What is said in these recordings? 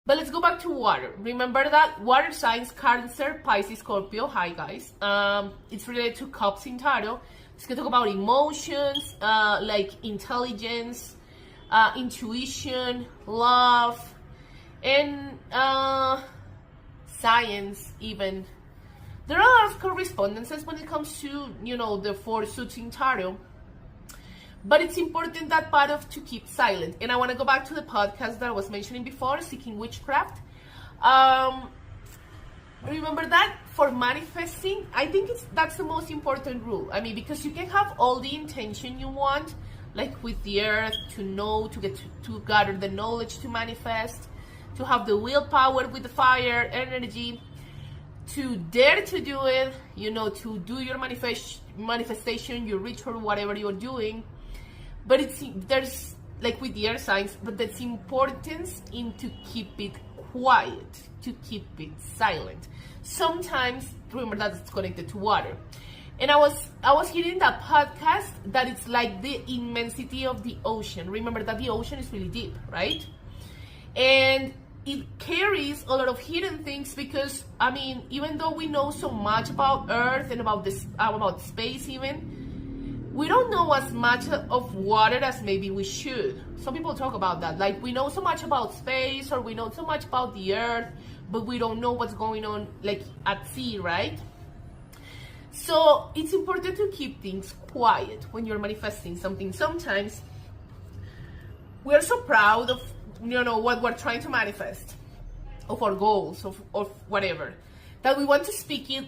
But let's go back to water. Remember that water signs, Cancer, Pisces, Scorpio. Hi guys. It's related to cups in tarot. It's gonna talk about emotions, like intelligence, intuition, love, and science even. There are a lot of correspondences when it comes to, the four suits in tarot. But it's important that part of to keep silent. And I want to go back to the podcast that I was mentioning before, Seeking Witchcraft. Remember that for manifesting, I think that's the most important rule. I mean, because you can have all the intention you want, like with the earth, to know, to get to gather the knowledge to manifest, to have the willpower with the fire energy, to dare to do it, to do your manifestation, your ritual, whatever you're doing. But there's, like with the air signs, but there's importance in to keep it quiet, to keep it silent. Sometimes, remember that it's connected to water. And I was hearing that podcast that it's like the immensity of the ocean. Remember that the ocean is really deep, right? And it carries a lot of hidden things because, I mean, even though we know so much about Earth and about space even, we don't know as much of water as maybe we should. Some people talk about that. Like, we know so much about space, or we know so much about the earth, but we don't know what's going on, like, at sea, right? So it's important to keep things quiet when you're manifesting something. Sometimes we're so proud of, what we're trying to manifest, of our goals, of whatever, that we want to speak it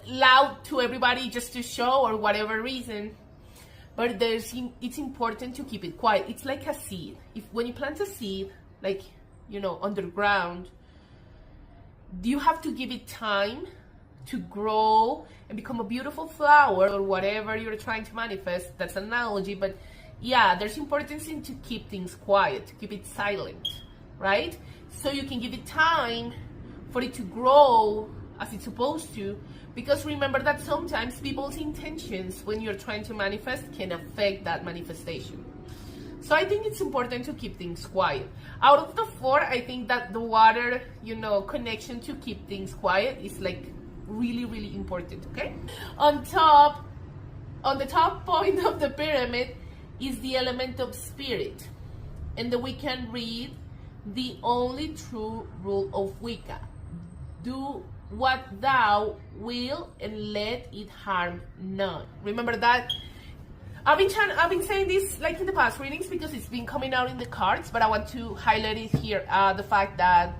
loud to everybody just to show, or whatever reason. But it's important to keep it quiet. It's like a seed. When you plant a seed, like, underground, you have to give it time to grow and become a beautiful flower, or whatever you're trying to manifest. That's an analogy, but yeah, there's importance in to keep things quiet, to keep it silent, right? So you can give it time for it to grow as it's supposed to. Because remember that sometimes people's intentions when you're trying to manifest can affect that manifestation. So I think it's important to keep things quiet. Out of the four, I think that the water, connection to keep things quiet is like really, really important, okay? On the top point of the pyramid is the element of spirit. And then we can read the only true rule of Wicca. Do what thou will and let it harm none. Remember that. I've been saying this like in the past readings because it's been coming out in the cards, but I want to highlight it here, the fact that